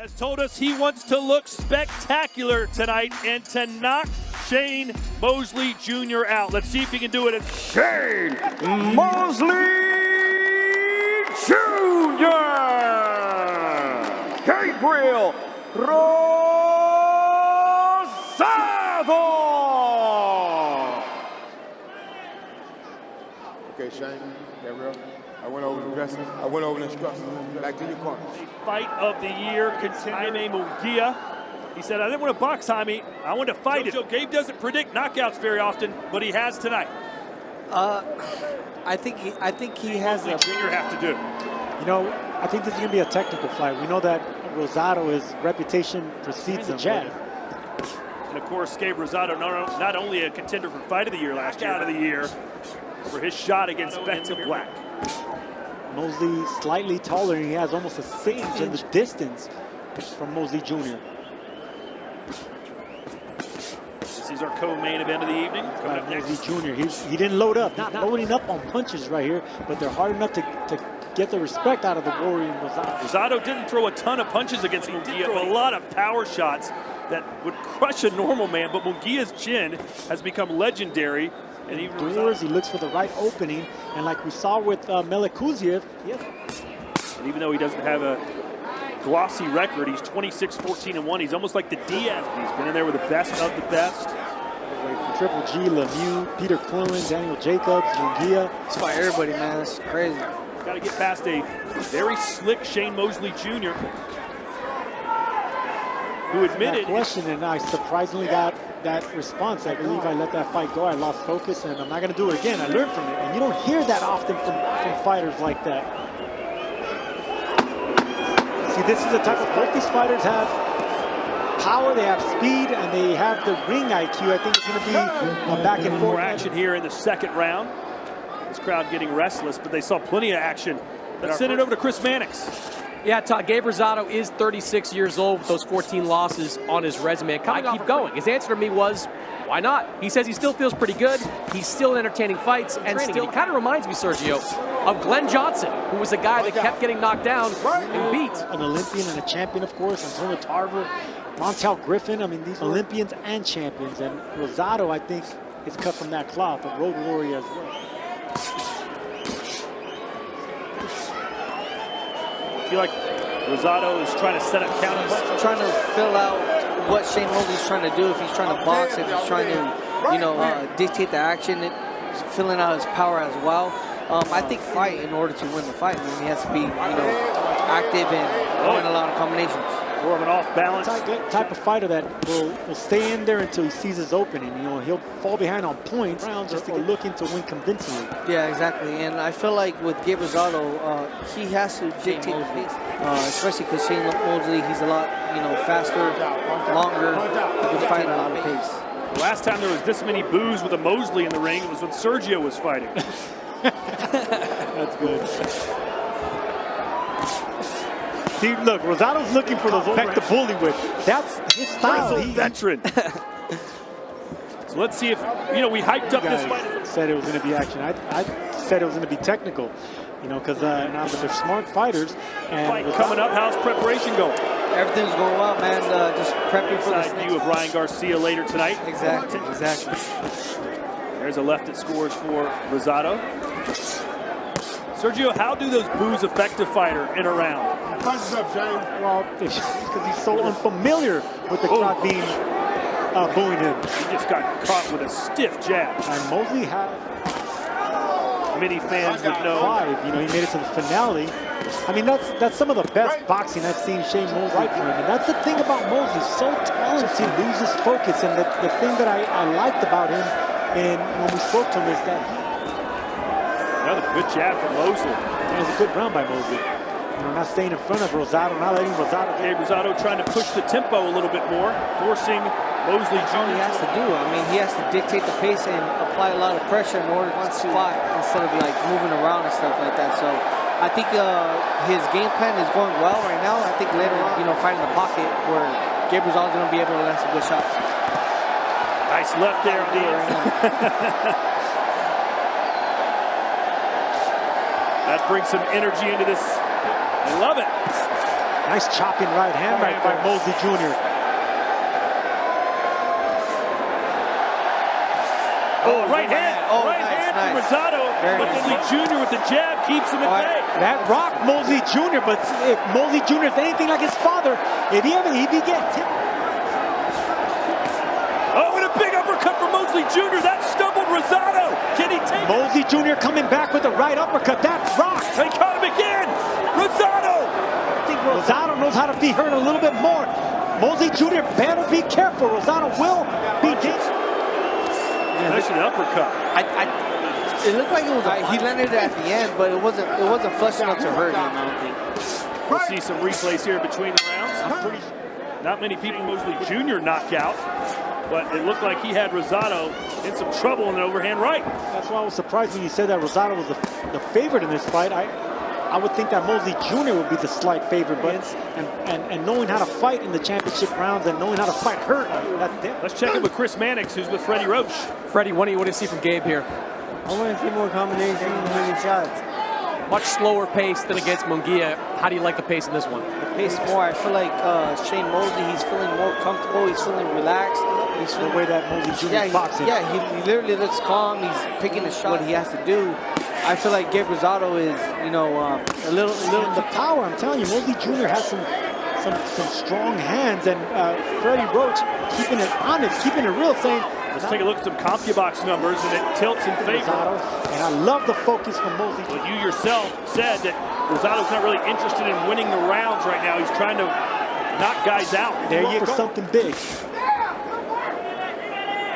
has told us he wants to look spectacular tonight and to knock Shane Mosley Jr. out. Let's see if he can do it. Shane Mosley Jr. Gabriel Rosado. Okay, Shane, Gabriel. I went over the dressing. I went over the instructions. Back to your corner. Fight of the year, Jaime Munguia. He said, I didn't want to box Jaime. I want to fight it. Gabe doesn't predict knockouts very often, but he has tonight. I think he has a Jr. have to do. You know, I think this is going to be a technical fight. We know that Rosado, his reputation precedes him. And of course, Gabe Rosado, not only a contender for Fight of the Year last year, out of the year for his shot against Benson Black. Mosley slightly taller, and he has almost a 6 in the distance from Mosley Jr. This is our co-main event of the evening. Coming up next. Mosley Jr. He didn't load up. Not loading up on punches right here, but they're hard enough to get the respect out of the warrior Rosado. Rosado didn't throw a ton of punches against Munguia. Threw a lot of power shots that would crush a normal man, but Munguia's chin has become legendary. And he looks for the right opening, and like we saw with Melikuziev, and even though he doesn't have a glossy record, he's 26-14-1. He's almost like the Diaz. He's been in there with the best of the best. Triple G, Lemieux, Peter Quillen, Daniel Jacobs, Munguia. It's by everybody, man. That's crazy. Got to get past a very slick Shane Mosley Jr., who admitted. Question, and I surprisingly got that response. I believe I let that fight go. I lost focus, and I'm not going to do it again. I learned from it, and you don't hear that often from fighters like that. See, this is the type of, both these fighters have power, they have speed, and they have the ring IQ. I think it's going to be a back and forth. More action here in the second round. This crowd getting restless, but they saw plenty of action. Let's send it over to Chris Mannix. Yeah, Todd, Gabe Rosado is 36 years old with those 14 losses on his resume. Why keep going? His answer to me was, why not? He says he still feels pretty good. He's still entertaining fights and still. He kind of reminds me, Sergio, of Glenn Johnson, who was a guy that kept getting knocked down and beat. An Olympian and a champion, of course. Antonio Tarver, Montel Griffin. I mean, these Olympians and champions. And Rosado, I think, is cut from that cloth, a road warrior as well. I feel like Rosado is trying to set up counters. Trying to fill out what Shane Mosley's trying to do. If he's trying to box, if he's trying to, dictate the action, filling out his power as well. I think fight in order to win the fight. I mean, he has to be, active and throwing a lot of combinations. More of an off-balance type of fighter that will stay in there until he sees his opening. He'll fall behind on points just to looking to win convincingly. Yeah, exactly. And I feel like with Gabe Rosado, he has to dictate the pace, especially because Shane Mosley, he's a lot, faster, longer. He can fight a lot of pace. The last time there was this many boos with a Mosley in the ring, it was when Sergio was fighting. That's good. See, look, Rosado's looking for the back to bully with. That's his style. He's a veteran. So let's see if, we hyped up this fight. Said it was going to be action. I said it was going to be technical, because now that they're smart fighters. And fight coming up, how's preparation going? Everything's going well, man. Just prepping for this view of Ryan Garcia later tonight. Exactly. There's a left that scores for Rosado. Sergio, how do those boos affect a fighter in a round? Punches up, Shane. Well, because he's so unfamiliar with the crowd being booing him. He just got caught with a stiff jab. And Mosley had many fans would know. 5. He made it to the finale. I mean, that's some of the best boxing I've seen Shane Mosley from him. And that's the thing about Mosley, so talented. He loses focus. And the thing that I liked about him, and when we spoke to him, is that another good jab from Mosley. It was a good round by Mosley. Not staying in front of Rosado, not letting Rosado. Gabe Rosado trying to push the tempo a little bit more, forcing Mosley Jr. He has to do. I mean, he has to dictate the pace and apply a lot of pressure in order to spot instead of moving around and stuff like that. So I think his game plan is going well right now. I think later, fighting the pocket where Gabe Rosado's going to be able to land some good shots. Nice left there, Diaz. That brings some energy into this. I love it. Nice chopping right hand by Mosley Jr. Oh, right hand. Oh, right nice, hand nice. from Rosado. Very But Mosley Jr. with the jab keeps him at bay. That rocked Mosley Jr., but if Mosley Jr. is anything like his father, if he gets hit. Oh, and a big uppercut from Mosley Jr. That stumbled Rosado. Can he take it? Mosley Jr. coming back with the right uppercut. That rocked. They caught him again. Rosado. I think Rosado knows how to be hurt a little bit more. Mosley Jr. better be careful. Rosado will be dangerous. Nice uppercut. It looked like it was. He landed it at the end, but it wasn't flush enough to hurt him. I don't think. We'll see some replays here between the rounds. Not many people Mosley Jr. knocked out, but it looked like he had Rosado in some trouble in an overhand right. That's why I was surprised when you said that Rosado was the favorite in this fight. I would think that Mosley Jr. would be the slight favorite, but and knowing how to fight in the championship rounds and knowing how to fight hurt. Let's check in with Chris Mannix, who's with Freddie Roach. Freddie, what do you see from Gabe here? I want to see more combinations and many shots. Much slower pace than against Munguia. How do you like the pace in this one? The pace more. I feel like Shane Mosley, he's feeling more comfortable. He's feeling relaxed. He's feeling the way that Mosley Jr. is boxing. Yeah, he literally looks calm. He's picking the shot he has to do. I feel like Gabriel Rosado is, a little the power. I'm telling you, Mosley Jr. has some strong hands, and Freddie Roach keeping it honest, keeping it real, saying. Let's take a look at some CompuBox numbers, and it tilts in favor. Rosado, and I love the focus from Mosley. Well, you yourself said that Rosado's not really interested in winning the rounds right now. He's trying to knock guys out. There you go. Something big.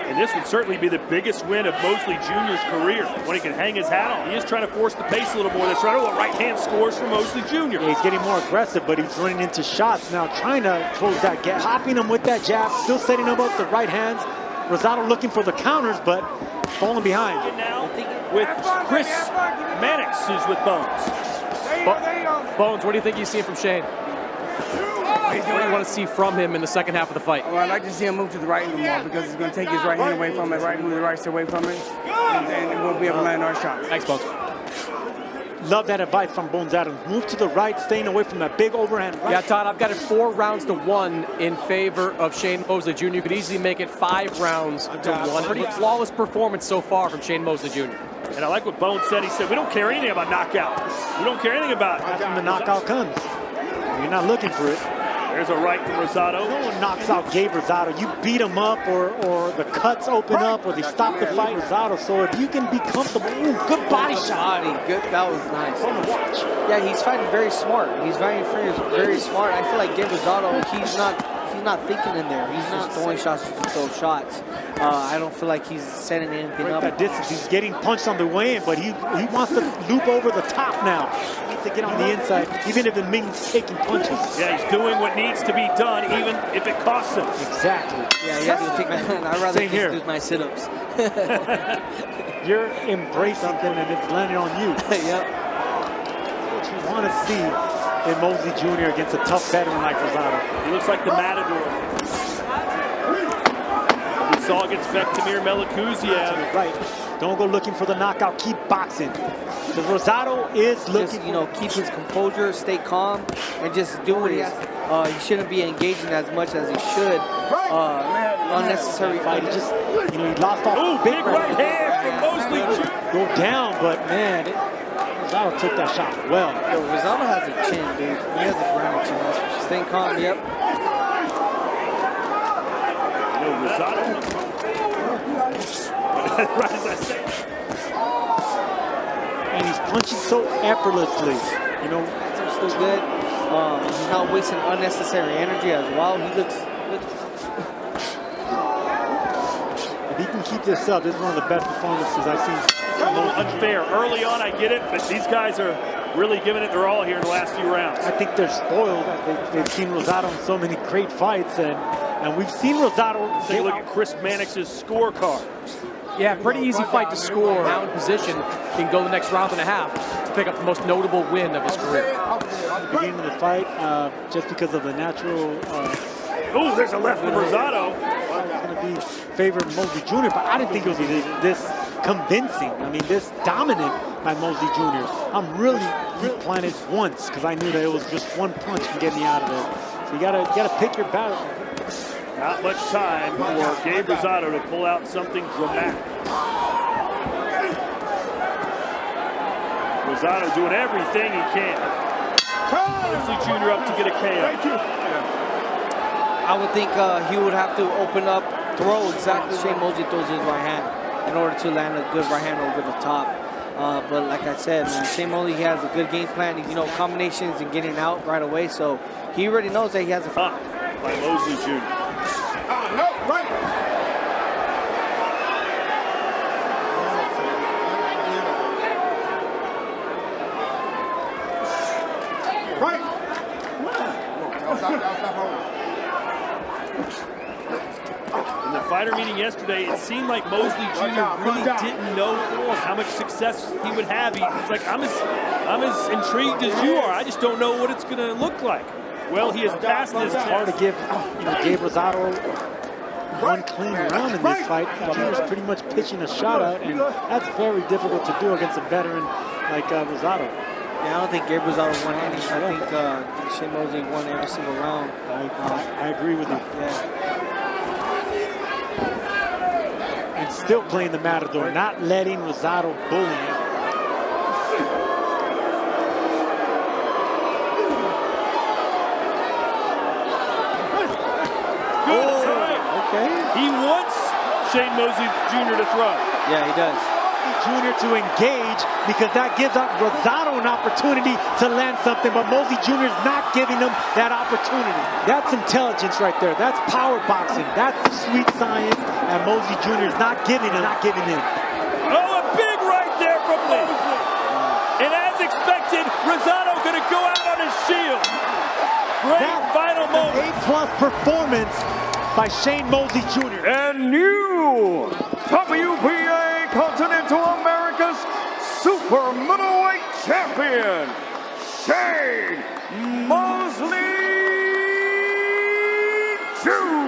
And this would certainly be the biggest win of Mosley Jr.'s career when he can hang his hat on. He is trying to force the pace a little more. That's right. Oh, a right hand scores for Mosley Jr. Yeah, he's getting more aggressive, but he's running into shots now, trying to close that gap. Popping him with that jab, still setting him up the right hands. Rosado looking for the counters, but falling behind. And now with Chris Mannix, who's with Bones. Bones, what do you think you've seen from Shane? What do you want to see from him in the second half of the fight? Well, I'd like to see him move to the right a little more because he's going to take his right hand away from it, move the right step away from it, and then we'll be able to land our shots. Thanks, Bones. Love that advice from Bones Adams. Move to the right, staying away from that big overhand right. Yeah, Todd, I've got it 4-1 in favor of Shane Mosley Jr. You could easily make it 5 rounds to 1. Pretty flawless performance so far from Shane Mosley Jr. And I like what Bones said. He said, we don't care anything about knockout. We don't care anything about it. That's when the knockout comes. You're not looking for it. There's a right from Rosado. No one knocks out Gabe Rosado. You beat him up, or the cuts open up, or they stop the fight. Rosado. So if you can be comfortable, good body shot. Good. That was nice. Fun to watch. Yeah, he's fighting very smart. He's very smart. I feel like Gabriel Rosado, he's not thinking in there. He's just throwing shots just to throw shots. I don't feel like he's setting anything up. That distance, he's getting punched on the way in, but he wants to loop over the top now. He needs to get on the inside, even if it means taking punches. Yeah, he's doing what needs to be done, even if it costs him. Exactly. Yeah, he has to take that. I'd rather just do my sit-ups. You're embracing something and it's landing on you. Yep. What you want to see in Mosley Jr. against a tough veteran like Rosado. He looks like the Matador. We saw against Bektamir Melikuziev. Right. Don't go looking for the knockout. Keep boxing. Because Rosado is looking. Just, keep his composure, stay calm, and just do what he has. He shouldn't be engaging as much as he should. Unnecessary fight. He just, he lost off. Ooh, big right hand from Mosley Jr. Go down, but man, Rosado took that shot well. Yo, Rosado has a chin, dude. He has a granite chin. Staying calm, yep. Rosado. Right as I say. And he's punching so effortlessly. That's still good. He's not wasting unnecessary energy as well. He looks. If he can keep this up, this is one of the best performances I've seen. A little unfair. Early on, I get it, but these guys are really giving it their all here in the last few rounds. I think they're spoiled. They've seen Rosado in so many great fights, and we've seen Rosado. Take a look at Chris Mannix's scorecard. Yeah, pretty easy fight to score. Round position can go the next round and a half to pick up the most notable win of his career. At the beginning of the fight, just because of the natural. Oh, there's a left from Rosado. It's going to be favored Mosley Jr., but I didn't think it was this convincing. I mean, this dominant by Mosley Jr. I'm really planted once because I knew that it was just one punch can get me out of there. So you gotta pick your battle. Not much time for Gabriel Rosado to pull out something dramatic. Rosado doing everything he can. Mosley Jr. up to get a KO. I would think he would have to open up, throw exactly Shane Mosley throws his right hand in order to land a good right hand over the top. But like I said, man, Shane Mosley, he has a good game plan, you know, combinations and getting out right away. So he already knows that he has a By Mosley Jr. No, right. Right. In the fighter meeting yesterday, it seemed like Mosley Jr. really didn't know how much success he would have. He's like, I'm as intrigued as you are. I just don't know what it's going to look like. Well, he has passed this It's hard to give, you know, Gabriel Rosado one clean round in this fight. Jr.'s pretty much pitching a shot out, and that's very difficult to do against a veteran like Rosado. Yeah, I don't think Gabriel Rosado won any. I think Shane Mosley won every single round. I agree with you. Yeah. And still playing the matador, not letting Rosado bully him. He wants Shane Mosley Jr. to throw. Yeah, he does. Jr. to engage because that gives Rosado an opportunity to land something, but Mosley Jr. is not giving him that opportunity. That's intelligence right there. That's power boxing. That's the sweet science, and Mosley Jr. is not giving in. Oh, a big right there from Mosley. And as expected, Rosado going to go out on his shield. Great final moment. A+ performance by Shane Mosley Jr. And new WBA Continental America's Super Middleweight Champion, Shane Mosley Jr.